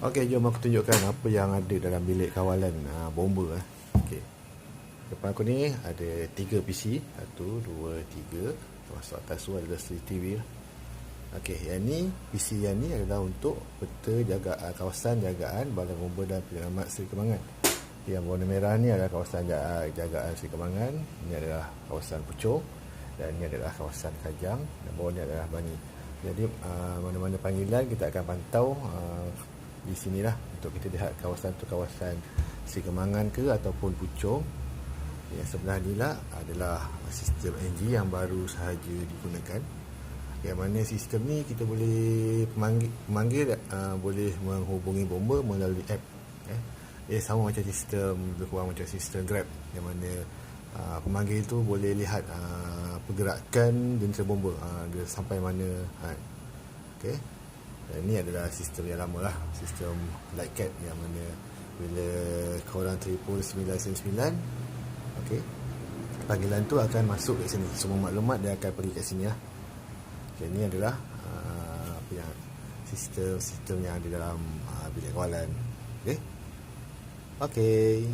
Okey, jom aku tunjukkan apa yang ada dalam bilik kawalan bomba. Okey. Depan aku ni ada 3 PC. 1, 2, 3. Masuk atas tu adalah CCTV lah. Okey, yang ni PC yang ni adalah untuk peta kawasan jagaan badan bomba dan penyelamat Seri Kembangan. Yang warna merah ni adalah kawasan jagaan Seri Kembangan. Ini adalah kawasan Puchong dan ini adalah kawasan Kajang dan bawah ni adalah Bangi. Jadi mana-mana panggilan kita akan pantau di sinilah untuk kita lihat kawasan tu kawasan Seri Kembangan ke ataupun Puchong. Yang sebelah ni lah adalah sistem NG yang baru sahaja digunakan. Yang mana sistem ni kita boleh pemanggil boleh menghubungi bomba melalui app. Dia sama macam sistem, lebih kurang macam sistem Grab, yang mana pemanggil tu boleh lihat pergerakan jentera bomba, dia sampai mana. Okey. Dan ini adalah sistem yang lama lah, sistem Lightcat, yang mana bila korang telefon 999, okey, panggilan tu akan masuk kat sini. Semua maklumat dia akan pergi kat sini lah. Okay, ini adalah sistem yang ada dalam bilik kawalan. Okey.